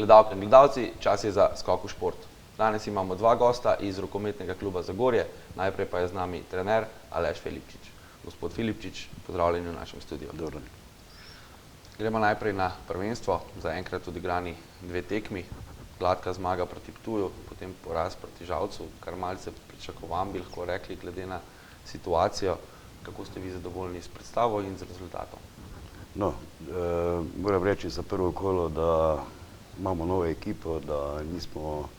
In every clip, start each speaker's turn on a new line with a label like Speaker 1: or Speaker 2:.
Speaker 1: Gledalke in gledalci, čas je za skok v šport. Danes imamo dva gosta iz rokometnega kluba Zagorje, najprej pa je z nami trener Aleš Filipčič. Gospod Filipčič, pozdravljeni v našem studiu.
Speaker 2: Dobro.
Speaker 1: Gremo najprej na prvenstvo, zaenkrat odigrani 2 tekmi, gladka zmaga proti Ptuju, potem poraz proti Žalcu, kar malce pričakovan bi lahko rekli glede na situacijo. Kako ste vi zadovoljni s predstavo in z rezultatom?
Speaker 2: No, moram reči za prvo kolo, da imamo novo ekipo, da nismo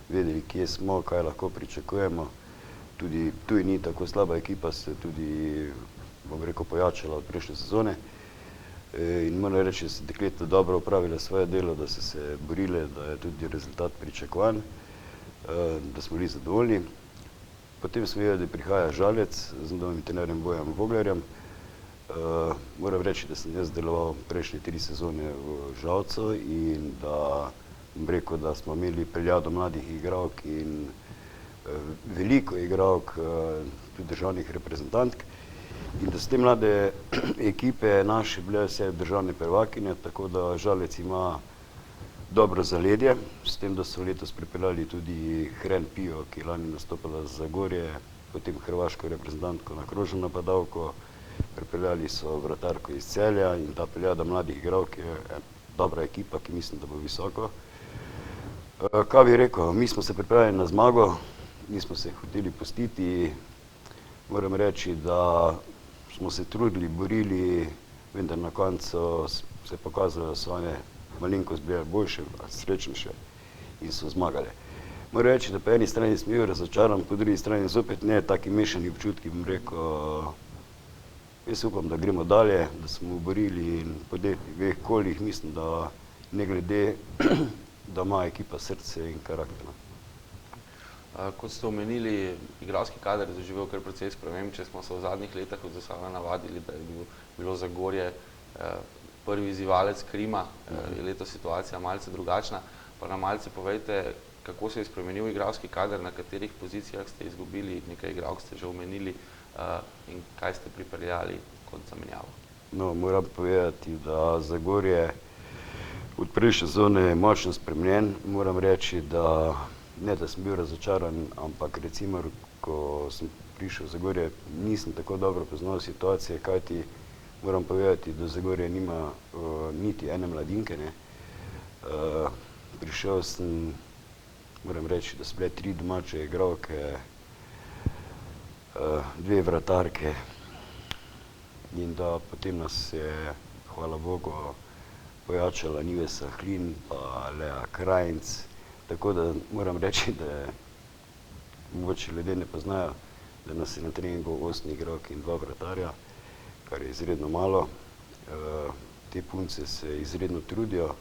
Speaker 2: vedeli, kje smo, kaj lahko pričakujemo. Tudi Ptuj ni tako slaba ekipa, se tudi, bom rekel, pojačala od prejšnje sezone. In moram reči, da so dekleta dobro opravile svoje delo, da so se borile, da je tudi rezultat pričakovan, da smo bili zadovoljni. Potem smo videli, da prihaja Žalec z novim trenerjem Bojanom Voglerjem. Moram reči, da sem jaz deloval prejšnje 3 sezone v Žalcu in da, bom rekel, da smo imeli peljado mladih igralk in veliko igralk, tudi državnih reprezentantk. In da so te mlade ekipe naše bile vse državne prvakinje, tako da Žalec ima dobro zaledje, s tem, da so letos pripeljali tudi Hren Pijo, ki je lani nastopala za Zagorje, potem hrvaško reprezentantko na krožno napadalko, pripeljali so vratarko iz Celja in ta peljada mladih igralk je dobra ekipa, ki mislim, da bo visoko. Kaj bi rekel, mi smo se pripravili na zmago, nismo se hoteli pustiti, moram reči, da smo se trudili, borili, vendar na koncu se pokazalo, da so one malenkost bile boljše, srečnejše in so zmagale. Moram reči, da po eni strani sem bil razočaran, po drugi strani zopet ne taki mešani občutki, bom rekel, jaz upam, da gremo dalje, da smo borili in po 2 kolih mislim, da ne glede, da ima ekipa srce in karakter.
Speaker 1: Kot ste omenili, igralski kader je doživel kar precej sprememb, če smo se v zadnjih letih od Zasavja navadili, da je bilo Zagorje prvi izzivalec Krima, je letos situacija malce drugačna, pa nam malce povejte, kako se je spremenil igralski kader, na katerih pozicijah ste izgubili, nekaj igralk ste že omenili in kaj ste pripeljali kot zamenjavo.
Speaker 2: No, moram povedati, da Zagorje od prejšnje sezone je močno spremenjen. Moram reči, da ne, da sem bil razočaran, ampak recimo, ko sem prišel v Zagorje, nisem tako dobro poznal situacije, kajti moram povedati, da Zagorje nima niti ene mladinke, ne. Prišel sem, moram reči, da so bile 3 domače igralke, 2 vratarke in da potem nas je, hvala Bogu, pojačala Nivesa Hlin pa Lea Krajnc, tako da moram reči, da je, mogoče ljudje ne poznajo, da nas je na treningu 8 igralk in 2 vratarja, kar je izredno malo. Te punce se izredno trudijo,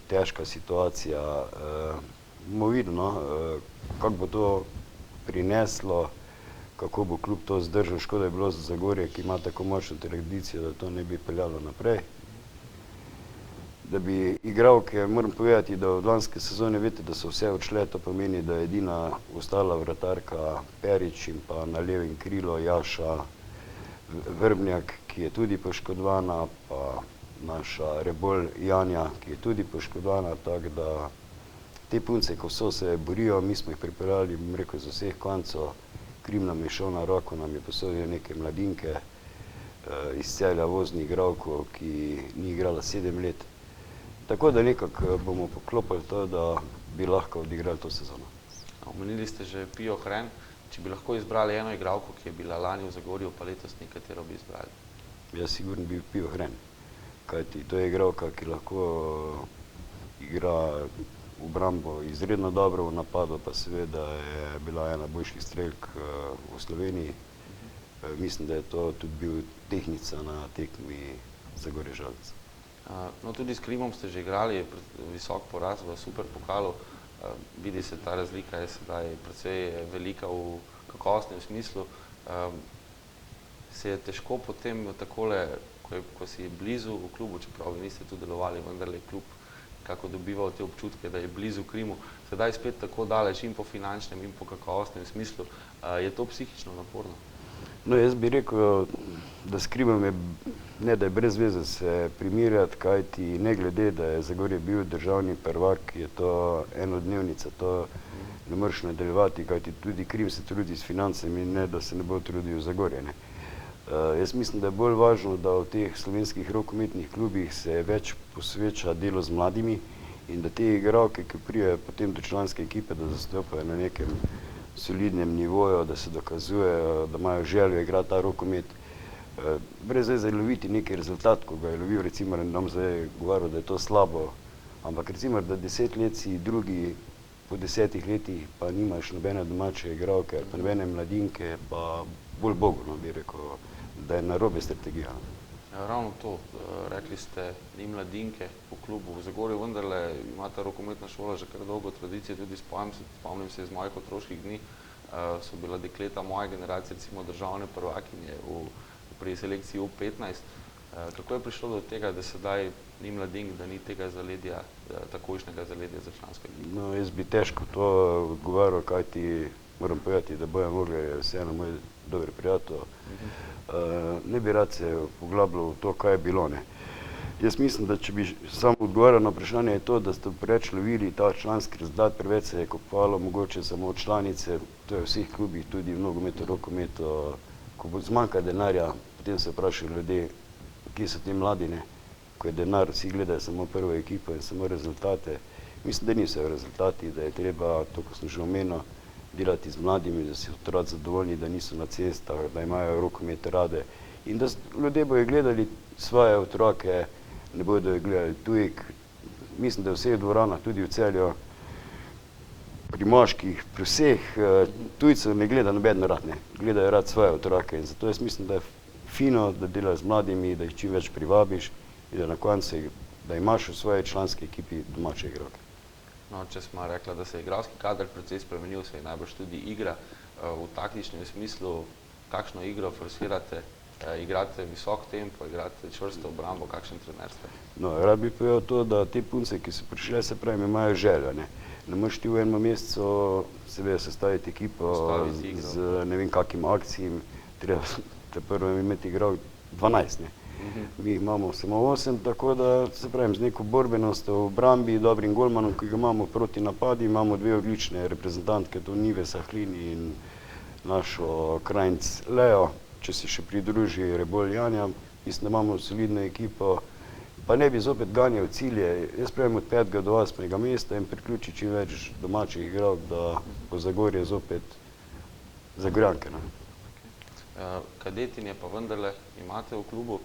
Speaker 2: težka situacija, bomo videli, no, kako bo to prineslo, kako bo klub to zdržal. Škoda je bilo za Zagorje, ki ima tako močno tradicijo, da to ne bi peljalo naprej. Da bi igralke, moram povedati, da od lanske sezone veste, da so vse odšle, to pomeni, da je edina ostala vratarka Perič in pa na levem krilu Jaša Vrbnjak, ki je tudi poškodovana, pa naša Rebolj Janja, ki je tudi poškodovana, tako da te punce, ko so se borijo, mi smo jih pripeljali, bom rekel, z vseh koncev. Krim nam je šel na roko, nam je posodil neke mladinke iz Celja, vozni igralko, ki ni igrala 7 let. Tako da nekako bomo poklopili to, da bi lahko odigrali to sezono.
Speaker 1: Omenili ste že Pijo Hren, če bi lahko izbrali eno igralko, ki je bila lani v Zagorju, pa letos nekatero bi izbrali?
Speaker 2: Jaz sigurno bi Pijo Hren, kajti to je igralka, ki lahko igra obrambo izredno dobro, v napadu pa seveda je bila ena boljših strelk v Sloveniji. Mislim, da je to tudi bil tehnica na tekmi Zagorje Žalec.
Speaker 1: No, tudi s Krimom ste že igrali visok poraz v superpokalu. Vidi se, ta razlika je sedaj precej velika v kakovostnem smislu. Se je težko potem takole, ko si blizu v klubu, čeprav vi niste tu delovali, vendar je klub kako dobival te občutke, da je blizu Krimu, sedaj spet tako daleč in po finančnem in po kakovostnem smislu. Je to psihično naporno?
Speaker 2: No, jaz bi rekel, da s Krimom je ne da je brez veze se primirjati, kajti ne glede, da je Zagorje bil državni prvak, je to enodnevnica, to ne moreš nadaljevati, kajti tudi Krim se trudi s financami, ne da se ne bo trudil Zagorje. Ne. Jaz mislim, da je bolj važno, da v teh slovenskih rokometnih klubih se več posveča delo z mladimi in da te igralke, ki prijajo potem do članske ekipe, da zastopajo na nekem solidnem nivoju, da se dokazujejo, da imajo željo igrati ta rokomet. Brez veze loviti neki rezultat, ko ga je lovil, recimo, ne bom zdaj govoril, da je to slabo, ampak recimo, da 10 let si drugi, po 10 letih pa nimaš nobene domače igralke, pa nobene mladinke, pa bolj Bogu, no, bi rekel, da je narobe strategija.
Speaker 1: Ravno to, rekli ste, ni mladinke v klubu. V Zagorju vendarle ima ta rokometna šola že kar dolgo tradicije, tudi spomnim se iz mojih otroških dni, so bila dekleta moje generacije, recimo državne prvakinje pri selekciji U15. Kako je prišlo do tega, da sedaj ni mladink, da ni tega zaledja, takojšnjega zaledja za člansko ekipo?
Speaker 2: No, jaz bi težko to odgovarjal, kajti moram povedati, da Bojan Vogler je vseeno moj dober prijatelj. Ne bi rad se poglabljal v to, kaj je bilo. Ne. Jaz mislim, da če bi samo odgovarjal na vprašanje, je to, da ste preveč lovili ta članski rezultat, preveč se je kopalo mogoče samo članice, to je v vseh klubih, tudi v nogometu, rokometu. Ko bo zmanjka denarja, potem se vprašajo ljudje, kje so ti mladi, ne? Ko je denar, vsi gledajo samo prvo ekipo in samo rezultate. Mislim, da niso rezultati, da je treba, to ko sem že omenil, delati z mladimi, da so otroci zadovoljni, da niso na cestah, da imajo rokomet rade in da ljudje bojo gledali svoje otroke, ne bodo gledali tujek. Mislim, da vseh dvoranah, tudi v Celju, pri moških, pri vseh tujcev ne gleda noben rad, ne. Gledajo rad svoje otroke in zato jaz mislim, da je fino, da delaš z mladimi, da jih čim več privabiš in da na koncu, da imaš v svoji članski ekipi domače igralke.
Speaker 1: No, če smo rekla, da se je igralski kader precej spremenil, se je najbrž tudi igra. V taktičnem smislu, kakšno igro forsirate, igrate visok tempo, igrate čvrsto obrambo, kakšen trener ste?
Speaker 2: No, rad bi povedal to, da te punce, ki so prišle, se pravi, imajo željo, ne. Ne moreš ti v enem mesecu seveda sestaviti ekipo z ne vem kakim akcijam, treba te prvo imeti igral 12, ne. Mi imamo samo 8, tako da se pravim, z neko borbenost v obrambi, dobrim golmanom, ki ga imamo proti napadi, imamo dve odlične reprezentantke, to Nive Sahlin in našo krajnc Leo, če se še pridruži Rebolj Janja, mislim, da imamo solidno ekipo, pa ne bi zopet ganjal cilje, jaz pravim od 5. do 8. mesta in priključi čim več domačih igralk, da bo Zagorje zopet Zagorjanke.
Speaker 1: Kadetinje pa vendarle imate v klubu.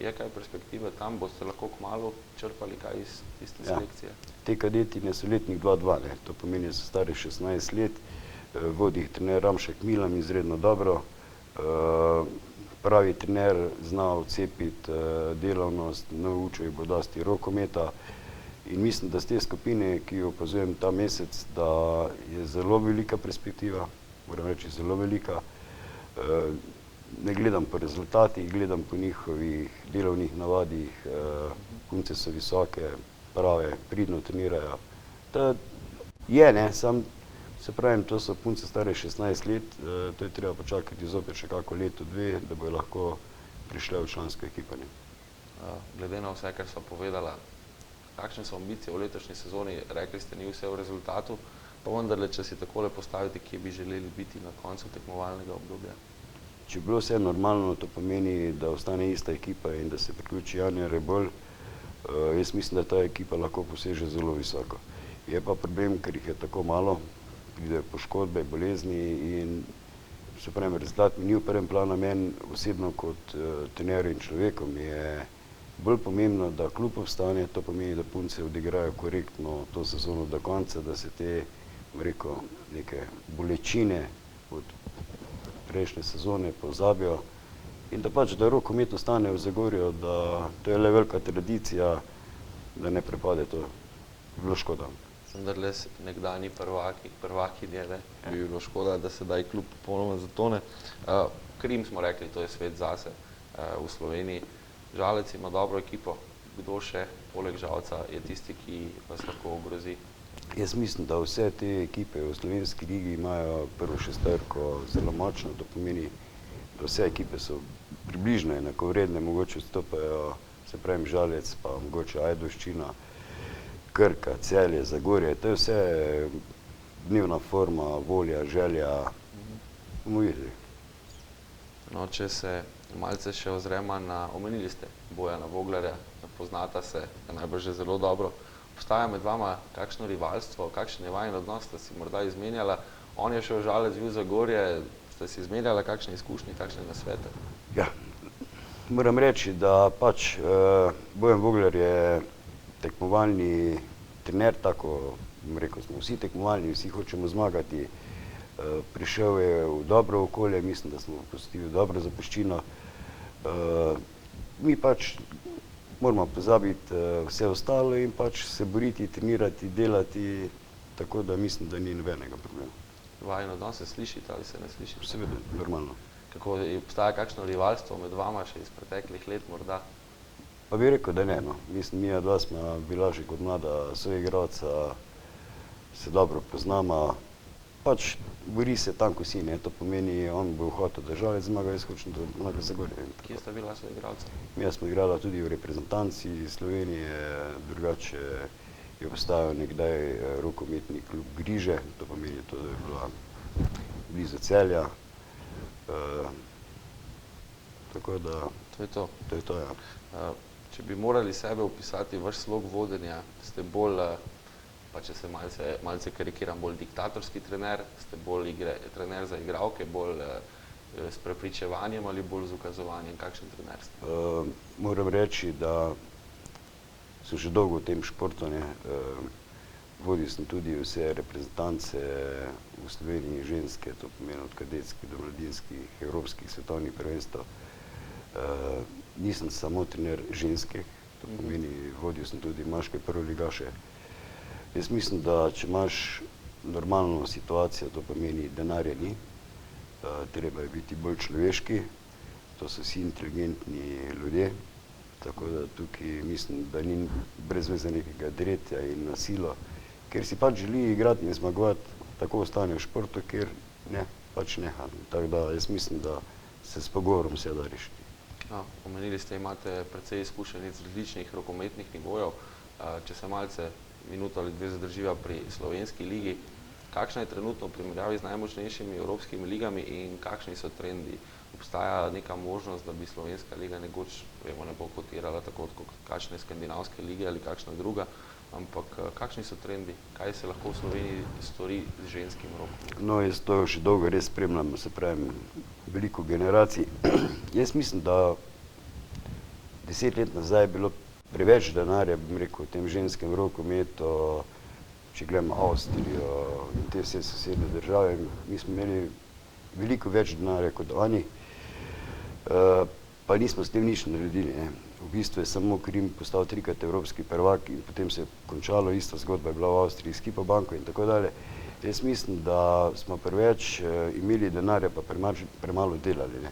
Speaker 1: Je kaj perspektive tam? Boste lahko kmalu črpali kaj iz tiste selekcije?
Speaker 2: Te kadetinje so letnik 2-2, to pomeni, da so stari 16 let, vodi jih trener Ramšek Milan izredno dobro, pravi trener zna odcepiti delavnost, naučil jih bo dosti rokometa in mislim, da z te skupine, ki jo opazujem ta mesec, da je zelo velika perspektiva, moram reči zelo velika. Ne gledam po rezultatih, gledam po njihovih delovnih navadih, punce so visoke, prave, pridno trenirajo. Je, ne, sam se pravim, to so punce stare 16 let, to je treba počakati zopet še kako leto, dve, da bojo lahko prišle v člansko ekipo.
Speaker 1: Glede na vse, kar so povedala, kakšne so ambicije v letošnji sezoni, rekli ste, ni vse v rezultatu, pa vendarle, če si takole postavite, kje bi želeli biti na koncu tekmovalnega obdobja?
Speaker 2: Če bi bilo vse normalno, to pomeni, da ostane ista ekipa in da se priključi Janja Rebolj, jaz mislim, da ta ekipa lahko poseže zelo visoko. Je pa problem, ker jih je tako malo, pridejo poškodbe, bolezni in se pravim, rezultat mi ni v prvem planu, meni osebno kot trenerju in človekom je bolj pomembno, da klub obstane, to pomeni, da punce odigrajo korektno to sezono do konca, da se te, rekel, neke bolečine od prejšnje sezone pozabijo in da pač, da rokomet ostane v Zagorju, da to je le velika tradicija, da ne prepade, to bi bilo škoda.
Speaker 1: Vendarle nekdanji prvakinje, bi bilo škoda, da sedaj klub popolnoma zatone. Krim smo rekli, to je svet zase v Sloveniji. Žalec ima dobro ekipo. Kdo še, poleg Žalca, je tisti, ki vas lahko ogrozi?
Speaker 2: Jaz mislim, da vse te ekipe v slovenski ligi imajo prvo šesterko zelo močno, to pomeni vse ekipe so približno enakovredne, mogoče vstopajo, se pravim, Žalec, pa mogoče Ajdovščina, Krka, Celje, Zagorje, to je vse dnevna forma, volja, želja, bomo videli.
Speaker 1: No, če se malce še ozremo na, omenili ste Bojana Voglarja, poznata se najbrž že zelo dobro. Obstaja med vama kakšno rivalstvo, kakšen je vajen odnos, ste si morda izmenjala, on je šel v Žalec, vi v Zagorje, ste si izmenjala kakšne izkušnje, kakšne nasvete?
Speaker 2: Ja, moram reči, da pač Bojan Voglar je tekmovalni trener, tako bom rekel, smo vsi tekmovalni, vsi hočemo zmagati. Prišel je v dobro okolje, mislim, da smo pustili dobro zapuščino. Mi pač moramo pozabiti vse ostalo in pač se boriti, trenirati, delati, tako da mislim, da ni nobenega problema.
Speaker 1: Vajen odnos se slišite ali se ne slišite?
Speaker 2: Seveda, normalno.
Speaker 1: Kako, obstaja kakšno rivalstvo med vama še iz preteklih let morda?
Speaker 2: Pa bi rekel, da ne, no. Mislim, mi dva smo bila že kot mlada soigralca, se dobro poznamo, pač bori se tam, ko si, ne, to pomeni, on bo hotel, da Žalec zmaga, jaz hočem, da zmaga Zagorje.
Speaker 1: Kje sta bila soigralca?
Speaker 2: Mi smo igrala tudi v reprezentanci Slovenije, drugače je obstajal nekdaj rokometni klub Griže, to pomeni, to je bila blizu Celja. Tako da,
Speaker 1: To je to.
Speaker 2: to je to, ja.
Speaker 1: Če bi morali sebe opisati, vaš slog vodenja, ste bolj, pa če se malce karikiram, bolj diktatorski trener, ste bolj trener za igralke, bolj s prepričevanjem ali bolj z ukazovanjem, kakšen trener ste?
Speaker 2: Moram reči, da sem že dolgo v tem športu, ne. Vodil sem tudi vse reprezentance v Sloveniji, ženske, to pomeni od kadetskih do mladinskih, evropskih, svetovnih prvenstev. Nisem samo trener ženskih, to pomeni, vodil sem tudi moške prvoligaše. Jaz mislim, da če imaš normalno situacijo, to pomeni, denarja ni, treba je biti bolj človeški, to so vsi inteligentni ljudje, tako da tukaj mislim, da ni brez veze nekega dretja in nasilo, ker si pač želi igrati in zmagovati, tako ostane v športu, ker ne, pač neha. Tako da jaz mislim, da se s pogovorom vse da rešiti.
Speaker 1: No, omenili ste, imate precej izkušenj iz različnih rokometnih nivojev. Če se malce minuto ali dve zadrživa pri slovenski ligi, kakšna je trenutno v primerjavi z najmočnejšimi evropskimi ligami in kakšni so trendi? Obstaja neka možnost, da bi slovenska liga nekoč, vemo, ne bo kotirala tako kot kakšne skandinavske lige ali kakšna druga, ampak kakšni so trendi? Kaj se lahko v Sloveniji stori z ženskim rokometom?
Speaker 2: No, jaz to še dolgo res spremljam, se pravim, veliko generacij. Jaz mislim, da 10 let nazaj je bilo preveč denarja, bom rekel, v tem ženskem rokometu, če gledamo Avstrijo in te vse sosednje države, mi smo imeli veliko več denarja kot oni, pa nismo s tem nič naredili, ne. V bistvu je samo Krim postal 3-krat evropski prvak in potem se je končalo, ista zgodba je bila v Avstriji s Hypo banko in tako dalje. Jaz mislim, da smo preveč imeli denarja, pa premalo delali, ne.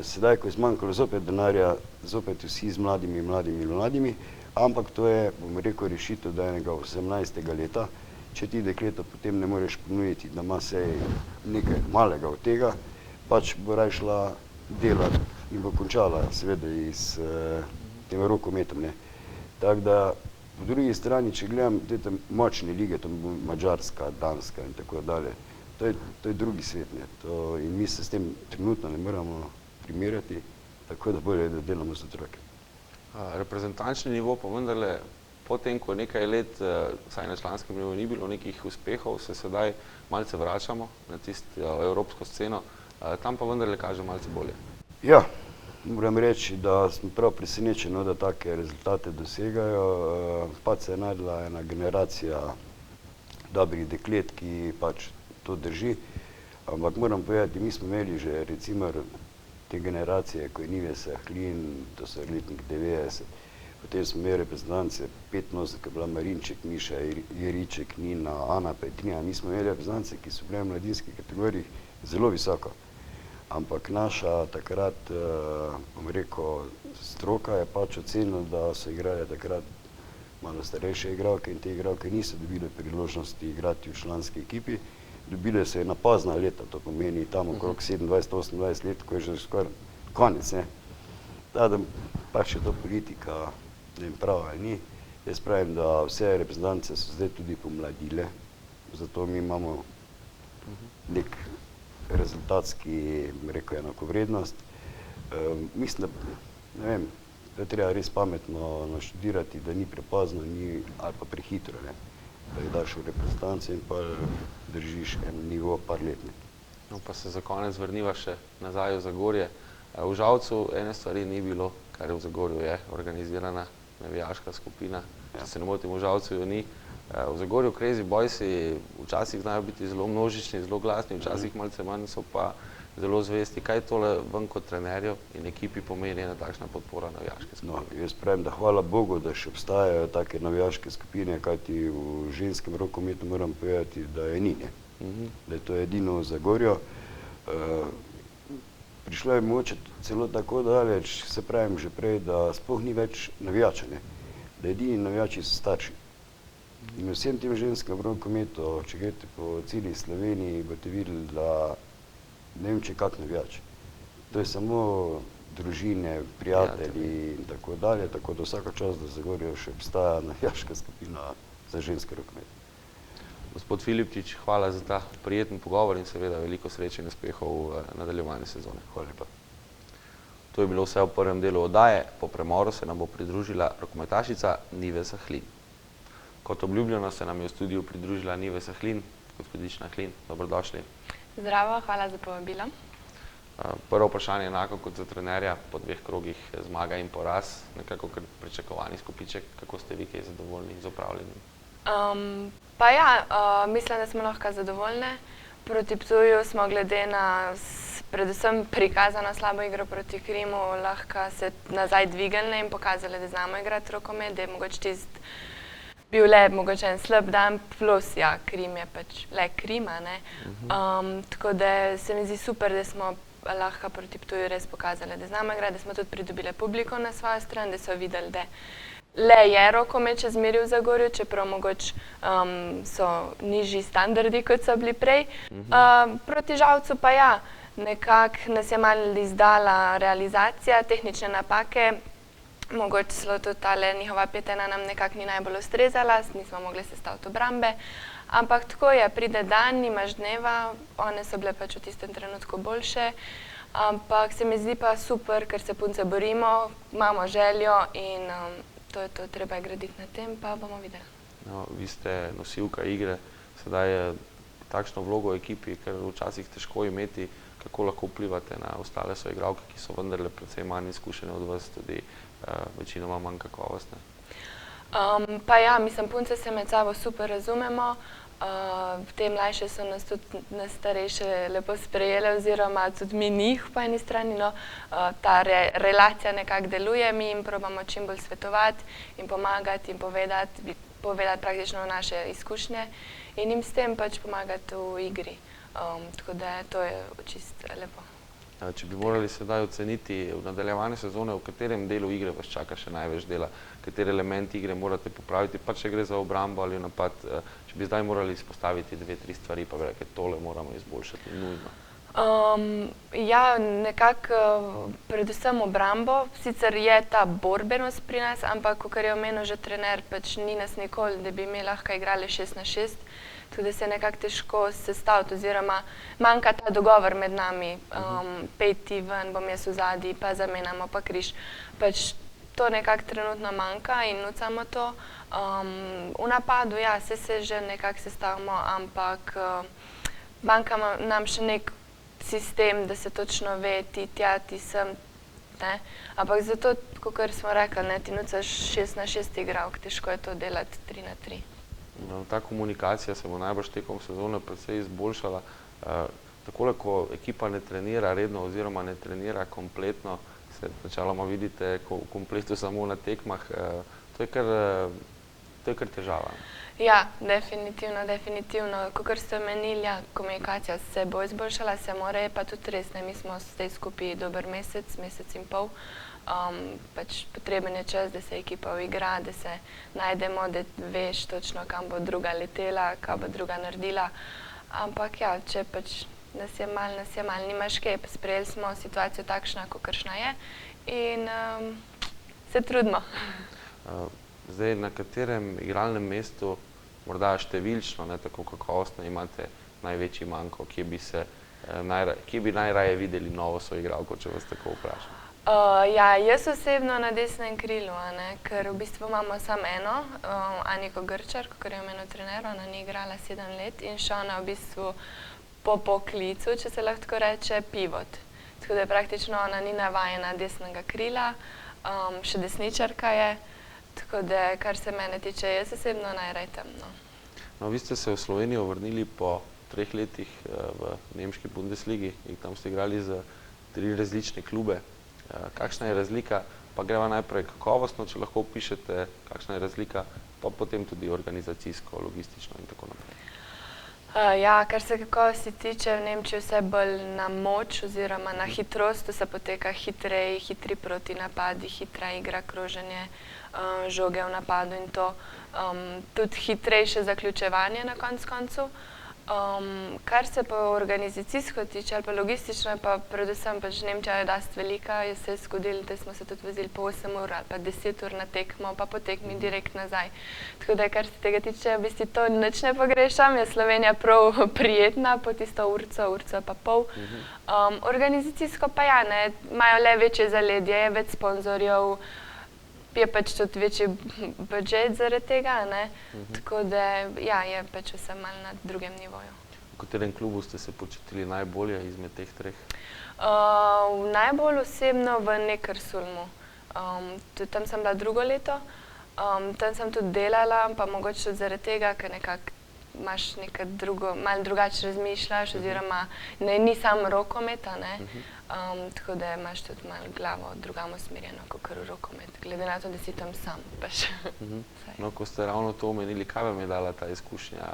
Speaker 2: Sedaj, ko je zmanjkalo zopet denarja, zopet vsi z mladimi, ampak to je, bom rekel, rešitev do enega 18. leta. Če ti dekleto potem ne moreš ponuditi, da ima sej nekaj malega od tega, pač bo raje šla delati in bo končala seveda s tem rokometom, ne. Tako da, po drugi strani, če gledam te močne lige, to bo Madžarska, Danska in tako dalje, to je drugi svet, ne. In mi se s tem trenutno ne moramo primerjati, tako da bolje, da delamo z otroki.
Speaker 1: Reprezentančni nivo pa vendarle, potem, ko nekaj let, vsaj na članskem nivoju, ni bilo nekih uspehov, se sedaj malce vračamo na tisto evropsko sceno, tam pa vendarle kaže malce bolje.
Speaker 2: Ja, moram reči, da sem prav presenečen, da take rezultate dosegajo. Pač se je najdla ena generacija dobrih deklet, ki pač to drži, ampak moram povedati, mi smo imeli že recimo te generacije, ko je Nives Ahlin, to so letnik 90, potem smo imeli reprezentance 85, ko je bila Marinček, Miša Jeriček, Nina, Ana Petrina, mi smo imeli reprezentance, ki so bile v mladinskih kategorijah zelo visoko. Ampak naša takrat, bom rekel, stroka je pač ocenila, da so igrali takrat malo starejše igralke in te igralke niso dobile priložnosti igrati v članski ekipi, dobile se je na pozna leta, to pomeni tam okrog 27-28 let, ko je že skoraj konec, ne. Da pa še to politika, ne vem, prava ali ni. Jaz pravim, da vse reprezentance so zdaj tudi pomladile, zato mi imamo nek rezultatski, rekel, enakovrednost. Mislim, da, ne vem, da je treba res pametno naštudirati, da ni prepozno, ni ali pa prehitro, ne. Da jih daš v reprezentance in pa držiš en nivo par let.
Speaker 1: No, pa se za konec vrniva še nazaj v Zagorje. V Žalcu ene stvari ni bilo, kar v Zagorju je organizirana navijaška skupina. Če se ne motim, v Žalcu jo ni. V Zagorju Crazy Boysi včasih znajo biti zelo množični, zelo glasni, včasih malce manj so pa zelo zvesti. Kaj tole ven kot trenerjev in ekipi pomeni ena takšna podpora navijaške skupine?
Speaker 2: No, jaz pravim, da hvala Bogu, da še obstajajo take navijaške skupine, kajti v ženskem rokometu moram povedati, da je ni, ne. Da je to edino v Zagorju. Prišlo je mogoče celo tako daleč, se pravim že prej, da sploh ni več navijača, ne. Da edini navijači so starši. In vsem tem ženskem rokometu, če greste po celi Sloveniji, boste videli, da ne vem, če je kak navijač. To je samo družine, prijatelji in tako dalje, tako da vsaka čast, da v Zagorju še obstaja navijaška skupina za ženski rokomet.
Speaker 1: Gospod Filipčič, hvala za ta prijeten pogovor in seveda veliko sreče in uspehov v nadaljevanju sezone.
Speaker 2: Hvala lepa.
Speaker 1: To je bilo vse v prvem delu oddaje. Po premoru se nam bo pridružila rokometašica Nive Sahlin. Kot obljubljeno se nam je v studiu pridružila Nive Sahlin. Gospodična Hlin, dobrodošli.
Speaker 3: Zdravo, hvala za povabilo.
Speaker 1: Prvo vprašanje enako kot za trenerja, po 2 krogih zmaga in poraz, nekako kar pričakovani skupiček. Kako ste vi kaj zadovoljni z opravljenim?
Speaker 3: Pa ja, mislim, da smo lahko zadovoljne. Proti Ptuju smo glede na predvsem prikazano slabo igro proti Krimu lahko se nazaj dvignili in pokazali, da znamo igrati rokomet, da je mogoče tisti bil le mogoče en slab dan, plus ja, Krim je pač le Krim, a ne. Tako da se mi zdi super, da smo lahko proti Ptuju res pokazali, da znamo igrati, da smo tudi pridobili publiko na svojo stran, da so videli, da le je rokomet še zmeraj v Zagorju, čeprav mogoče so nižji standardi, kot so bili prej. Proti Žalcu pa ja, nekako nas je malo izdala realizacija, tehnične napake, mogoče celo tudi tale njihova 5-1 nam nekako ni najbolj ustrezala, nismo mogli sestaviti obrambe, ampak tako je, pride dan, nimaš dneva, one so bile pač v tistem trenutku boljše, ampak se mi zdi pa super, ker se punce borimo, imamo željo in to je to, treba je graditi na tem, pa bomo videli.
Speaker 1: No, vi ste nosilka igre, sedaj je takšno vlogo v ekipi, ker včasih težko imeti, kako lahko vplivate na ostale soigralke, ki so vendarle precej manj izkušene od vas, tudi večinoma manj kakovostne.
Speaker 3: Pa ja, mislim, punce se med sabo super razumemo, te mlajše so nas tudi nas starejše lepo sprejele oziroma tudi mi njih po eni strani, no, ta relacija nekako deluje, mi jim probamo čim bolj svetovati in pomagati in povedati praktično naše izkušnje in jim s tem pač pomagati v igri, tako da to je čisto lepo.
Speaker 1: Če bi morali sedaj oceniti v nadaljevanju sezone, v katerem delu igre vas čaka še največ dela, kateri element igre morate popraviti, pa če gre za obrambo ali napad, če bi zdaj morali izpostaviti 2-3 stvari, pa bi rekli, tole moramo izboljšati, nujno.
Speaker 3: Ja, nekako predvsem obrambo, sicer je ta borbenost pri nas, ampak kakor je omenil že trener, pač ni nas nikoli, da bi mi lahko igrali 6-6, tudi se je nekako težko sestaviti oziroma manjka ta dogovor med nami, peti ven, bom jaz vzadi, pa zamenjamo, pa križ. Pač to nekako trenutno manjka in nucamo to. V napadu, ja, se že nekako sestavimo, ampak manjka nam še nek sistem, da se točno ve, ti tja, ti sem, ne. Ampak zato, kakor smo rekli, ne, ti nucaš 6-6 igralk, težko je to delati 3-3.
Speaker 1: Ta komunikacija se bo najbrž tekom sezone precej izboljšala. Takole, ko ekipa ne trenira redno oziroma ne trenira kompletno, se načeloma vidite v kompletu samo na tekmah, to je kar težava.
Speaker 3: Ja, definitivno. Kakor ste omenili, ja, komunikacija se bo izboljšala, se more, pa tudi res, ne, mi smo zdaj skupaj dober mesec in pol. Pač potreben je čas, da se ekipa uigra, da se najdemo, da veš točno, kam bo druga letela, kaj bo druga naredila. Ampak ja, če pač nas je malo, nimaš kaj. Sprejeli smo situacijo takšna, kakršna je in se trudimo.
Speaker 1: Zdaj, na katerem igralnem mestu, morda številčno, ne tako kakovostno, imate največji manko, kje bi najraje videli novo soigralko, če vas tako vprašam?
Speaker 3: Ja, jaz osebno na desnem krilu, ker v bistvu imamo samo eno, Aniko Grčar, kakor je imeno trener, ona ni igrala 7 let in še ona v bistvu po poklicu, če se lahko tako reče, pivot. Tako da praktično ona ni navajena desnega krila, še desničarka je, tako da kar se mene tiče, jaz osebno najraje temno.
Speaker 1: No, vi ste se v Slovenijo vrnili po 3 letih v nemški Bundesligi in tam ste igrali za 3 različne klube. Kakšna je razlika, pa greva najprej kakovostno, če lahko opišete, kakšna je razlika, pa potem tudi organizacijsko, logistično in tako naprej.
Speaker 3: Ja, kar se kakovosti tiče, v Nemčiji vse bolj na moč oziroma na hitrost, se poteka hitri protinapadi, hitra igra, kroženje, žoge v napadu in to. Tudi hitrejše zaključevanje na koncu. Kar se pa organizacijsko tiče ali pa logistično, je pa predvsem pač Nemčija je dosti velika, je se zgodilo, da smo se tudi vozili po 8 ur ali pa 10 ur na tekmo, pa po tekmi direkt nazaj. Tako da, kar se tega tiče, v bistvu to nič ne pogrešam, je Slovenija prav prijetna po tisto urco pa pol. Organizacijsko pa ja, ne, imajo le večje zaledje, je več sponzorjev, je pač tudi večji budžet zaradi tega, ne. Tako da, ja, je pač vse malo na drugem nivoju.
Speaker 1: V katerem klubu ste se počutili najbolje izmed teh 3?
Speaker 3: Najbolj osebno v Neckarsulmu. Tudi tam sem bila 2. leto, tam sem tudi delala, pa mogoče tudi zaradi tega, ker nekako imaš neko drugo, malo drugače razmišljaš oziroma ni samo rokomet, ne. Tako da imaš tudi malo glavo drugam usmerjeno kakor v rokomet, glede na to, da si tam sam pač.
Speaker 1: No, ko ste ravno to omenili, kaj vam je dala ta izkušnja,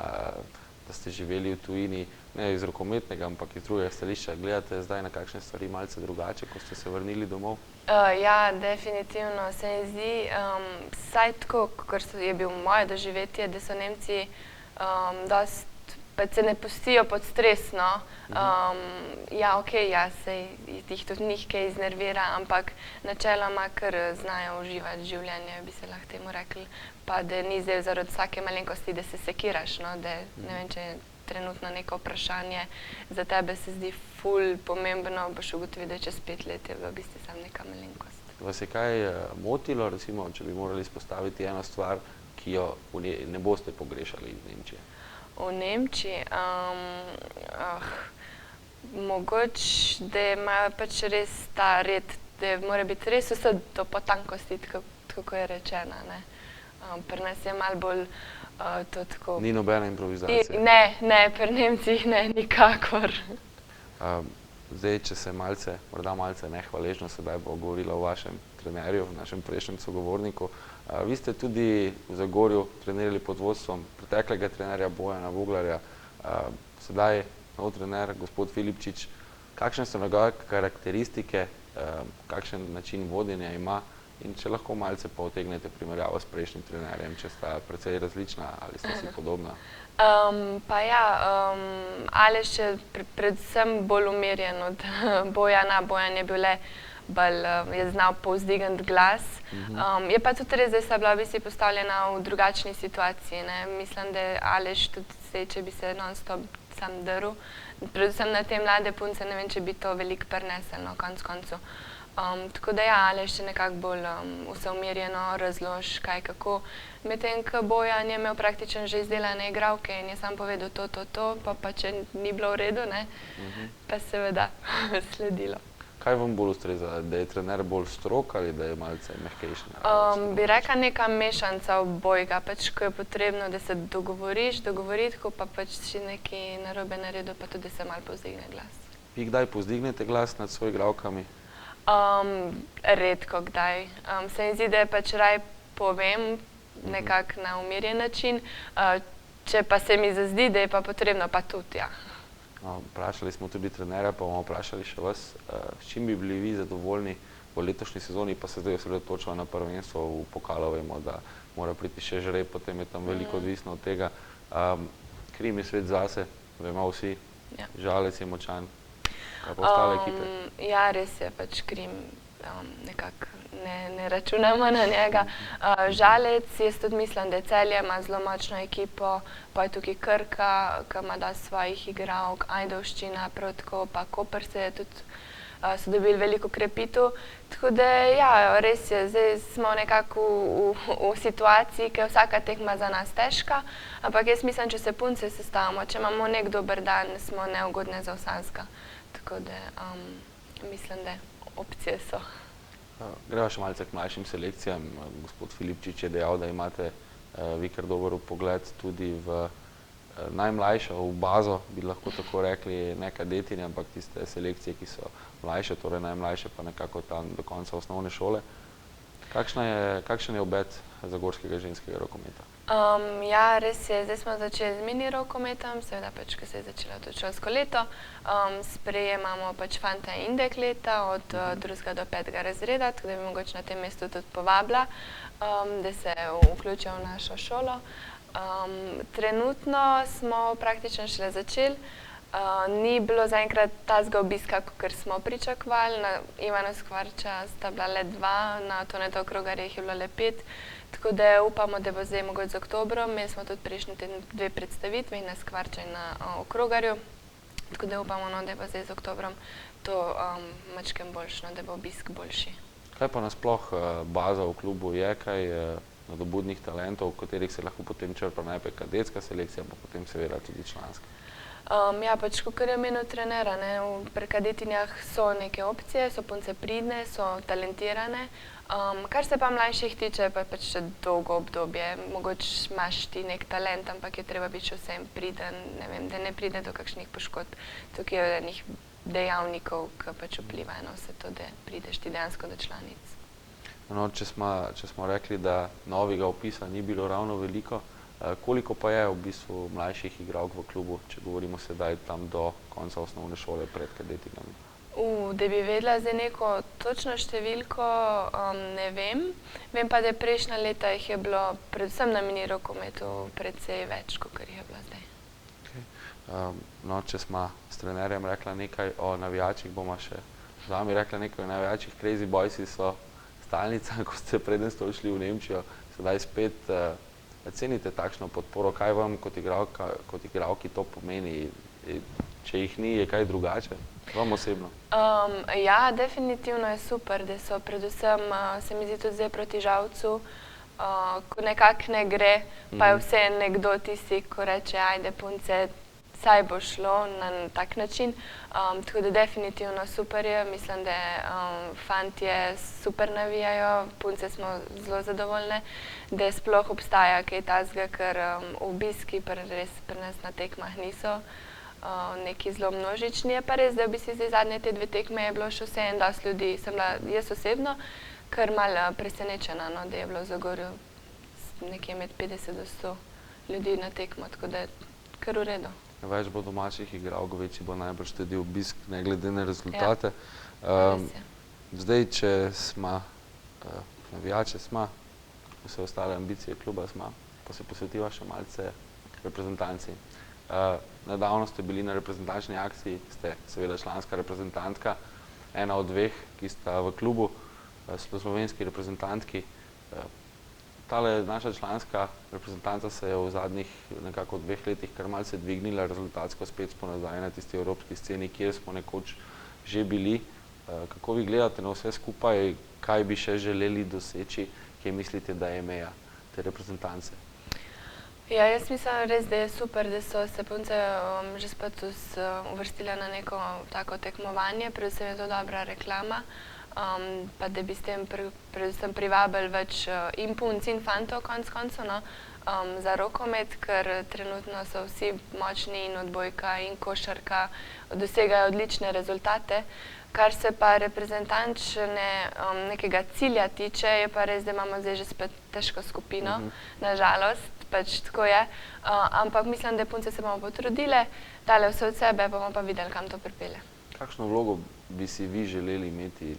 Speaker 1: da ste živeli v tujini, ne iz rokometnega, ampak iz drugega stališča? Gledate zdaj na kakšne stvari malce drugače, ko ste se vrnili domov?
Speaker 3: Ja, definitivno se mi zdi, vsaj tako, kakor je bil moje doživetje, da so Nemci dosti, pač se ne pustijo pod stres, no. Ja, okej, ja, saj jih tudi njih kaj iznervira, ampak načeloma kar znajo uživati življenje, bi se lahko temu rekli, pa da ni zdaj zaradi vsake malenkosti, da se sekiraš, no, da ne vem, če je trenutno neko vprašanje, za tebe se zdi ful pomembno, boš ugotovil, da čez 5 let je v bistvu samo neka malenkost.
Speaker 1: Vas je kaj motilo, recimo, če bi morali izpostaviti eno stvar, ki jo ne boste pogrešali iz Nemčije?
Speaker 3: V Nemčiji? Mogoče, da imajo pač res ta red, da mora biti res vse do potankosti, tako kot je rečeno, ne. Pri nas je malo bolj to tako...
Speaker 1: Ni nobene improvizacije?
Speaker 3: Ne, pri Nemcih ne, nikakor.
Speaker 1: Zdaj, če se morda malce nehvaležno sedaj bo govorila o vašem trenerju, našem prejšnjem sogovorniku. Vi ste tudi v Zagorju trenirali pod vodstvom preteklega trenerja Bojana Voglarja, sedaj nov trener, gospod Filipčič. Kakšne so njegove karakteristike, kakšen način vodenja ima in če lahko malce pa utegnete primerjavo s prejšnjim trenerjem, če sta precej različna ali sta si podobna?
Speaker 3: Pa ja, Aleš je predvsem bolj umirjen od Bojana. Bojan je bil le bolj, je znal povzdigniti glas. Je pa tudi res, da sta bila v bistvu postavljena v drugačni situaciji, ne. Mislim, da je Aleš tudi zdaj, če bi se non-stop sam drl, predvsem na te mlade punce, ne vem, če bi to veliko prinesel, no, konec koncev. Tako da ja, Aleš je nekako bolj vse umirjeno, razloži kaj kako. Medtem ko Bojan je imel praktično že izdelane igralke in je sam povedal to, pa če ni bilo v redu, ne, pa seveda sledilo.
Speaker 1: Kaj vam bolj ustreza, da je trener bolj strog ali da je malce mehkejši?
Speaker 3: Bi rekla neka mešanca obojega, pač ko je potrebno, da se dogovoriš, ko pa pač si nekaj narobe naredil, pa tudi da se malo povzdigne glas.
Speaker 1: Vi kdaj povzdignete glas nad soigralkami?
Speaker 3: Redko kdaj. Se mi zdi, da je pač raje povem nekako na umirjen način, če pa se mi zazdi, da je pa potrebno, pa tudi, ja.
Speaker 1: Vprašali smo tudi trenerja, pa bomo vprašali še vas, s čim bi bili vi zadovoljni v letošnji sezoni, pa se zdaj osredotočamo na prvenstvo v pokalu, vemo, da mora priti še žreb, potem je tam veliko odvisno od tega. Krim je svet zase, tako da ima vsi.
Speaker 3: Ja.
Speaker 1: Žalec je močan. Kaj pa ostale ekipe?
Speaker 3: Ja, res je, pač Krim nekako ne računamo na njega. Žalec, jaz tudi mislim, da Celje ima zelo močno ekipo, pa je tukaj Krka, ki ima dosti svojih igralk, Ajdovščina, prav tako, pa Koper se je tudi so dobili veliko krepitev. Tako da ja, res je, zdaj smo nekako v situaciji, ki je vsaka tekma za nas težka, ampak jaz mislim, če se punce sestavimo, če imamo nek dober dan, smo neugodne za vsakega. Tako da mislim, da opcije so.
Speaker 1: Greva še malce k mlajšim selekcijam. Gospod Filipčič je dejal, da imate vi kar dober pogled tudi v najmlajšo, v bazo, bi lahko tako rekli, ne kadetine, ampak tiste selekcije, ki so mlajše, torej najmlajše pa nekako tam do konca osnovne šole. Kakšen je obet zagorskega ženskega rokometa?
Speaker 3: Ja, res je, zdaj smo začeli z mini rokometom, seveda pač, ko se je začelo to šolsko leto. Sprejemamo pač fanta in dekleta od 2. do 5. razreda, tako da bi mogoče na tem mestu tudi povabila, da se vključijo v našo šolo. Trenutno smo praktično šele začeli. Ni bilo zaenkrat tazga obiska, kakor smo pričakovali. Na Ivana Skvarča sta bila le 2, na Toneta Okrogarja jih je bilo le 5. Tako da upamo, da bo zdaj mogoče z oktobrom. Mi smo tudi prejšnji teden 2 predstavitvi, na Skvarča in na Okrogarju. Tako da upamo, da bo zdaj z oktobrom to mačkem boljše, da bo obisk boljši.
Speaker 1: Kaj pa nasploh baza v klubu je, kaj nadobudnih talentov, v katerih se lahko potem črpa najprej kadetska selekcija, pa potem seveda tudi članska?
Speaker 3: Ja, pač kakor je omenil trener, pri kadetinjah so neke opcije, so punce pridne, so talentirane. Kar se pa mlajših tiče, pa je pač še dolgo obdobje. Mogoče imaš ti nek talent, ampak je treba biti še vsem priden, ne vem, da ne pride do kakšnih poškodb. Tukaj je enih dejavnikov, ki pač vplivajo na vse to, da prideš ti dejansko do članic.
Speaker 1: No, če smo rekli, da novega opisa ni bilo ravno veliko, koliko pa je v bistvu mlajših igralk v klubu, če govorimo sedaj tam do konca osnovne šole pred kadetinami?
Speaker 3: Da bi vedela zdaj neko točno številko, ne vem. Vem pa, da prejšnja leta jih je bilo, predvsem na mini rokometu, precej več, kot jih je bilo zdaj.
Speaker 1: No, če smo s trenerjem rekla nekaj o navijačih, bomo še z vami rekla nekaj o navijačih. Crazy Boysi so stalnica, ko ste preden ste odšli v Nemčijo, sedaj spet cenite takšno podporo. Kaj vam kot igralki to pomeni? Če jih ni, je kaj drugače? Vam osebno?
Speaker 3: Ja, definitivno je super, da so predvsem, se mi zdi tudi zdaj proti Žalcu, ko nekako ne gre, pa je vse nekdo tisti, ko reče, ajde punce, saj bo šlo na tak način. Tako da definitivno super je, mislim, da fantje super navijajo, punce smo zelo zadovoljne, da sploh obstaja kaj takega, ker obiski res pri nas na tekmah niso neki zelo množični. Je pa res, da v bistvu zdaj zadnje te 2 tekme je bilo še vseeno dosti ljudi. Sem bila jaz osebno kar malo presenečena, da je bilo v Zagorju nekje med 50 do 100 ljudi na tekmo, tako da je kar v redu.
Speaker 1: Več bo domačih igralk, večji bo najbrž tudi obisk, ne glede na rezultate. Zdaj, če smo navijače, vse ostale ambicije kluba pa se posvetiva še malce reprezentanci. Nedavno ste bili na reprezentančni akciji, ste seveda članska reprezentantka, ena od 2, ki sta v klubu, slovenski reprezentantki. Tale naša članska reprezentanca se je v zadnjih nekako 2 letih kar malce dvignila, rezultatsko spet smo nazaj na tisti evropski sceni, kjer smo nekoč že bili. Kako vi gledate na vse skupaj, kaj bi še želeli doseči, kje mislite, da je meja te reprezentance?
Speaker 3: Ja, jaz mislim res, da je super, da so se punce že spet uvrstile na neko tako tekmovanje, predvsem je to dobra reklama. Pa da bi s tem predvsem privabili več in punc in fantov konec koncev za rokomet, ker trenutno so vsi močni in odbojka in košarka, dosegajo odlične rezultate. Kar se pa reprezentančne nekega cilja tiče, je pa res, da imamo zdaj že spet težko skupino, nažalost, pač tako je. Ampak mislim, da punce se bomo potrudile, dale vse od sebe, bomo pa videli, kam to pripelje.
Speaker 1: Kakšno vlogo bi si vi želeli imeti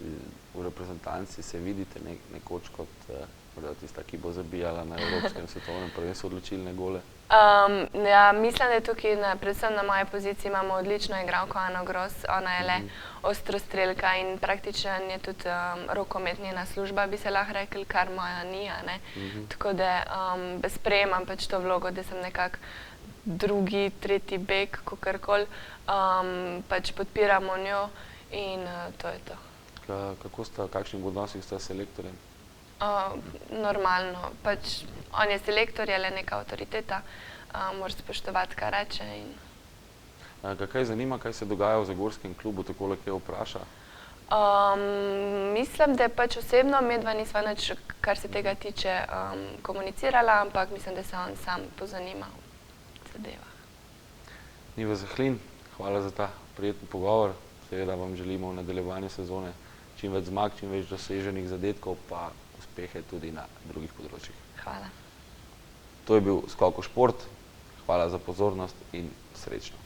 Speaker 1: v reprezentanci se vidite nekoč kot morda tista, ki bo zabijala na evropskem svetovnem prvenstvu odločilne gole?
Speaker 3: Ja, mislim, da je tukaj, predvsem na moji poziciji, imamo odlično igralko Ano Gros. Ona je le ostrostrelka in praktično je tudi rokomet njena služba, bi se lahko rekli, kar moja ni, a ne. Tako da sprejemam pač to vlogo, da sem nekako drugi, tretji bek, kakorkoli, pač podpiramo njo in to je to.
Speaker 1: Kakšni odnosi sta s selektorjem?
Speaker 3: Normalno, pač on je selektor, je le neka avtoriteta, moraš spoštovati, kaj reče.
Speaker 1: Kaj zanima, kaj se dogaja v zagorskem klubu, takole kaj vpraša?
Speaker 3: Mislim, da je pač osebno, medva nisva nič, kar se tega tiče, komunicirala, ampak mislim, da se on sam pozanima v zadevah.
Speaker 1: Niva Zahlin, hvala za ta prijeten pogovor. Seveda vam želimo v nadaljevanju sezone čim več zmag, čim več doseženih zadetkov, pa uspehe tudi na drugih področjih.
Speaker 3: Hvala.
Speaker 1: To je bil Skok v šport. Hvala za pozornost in srečno.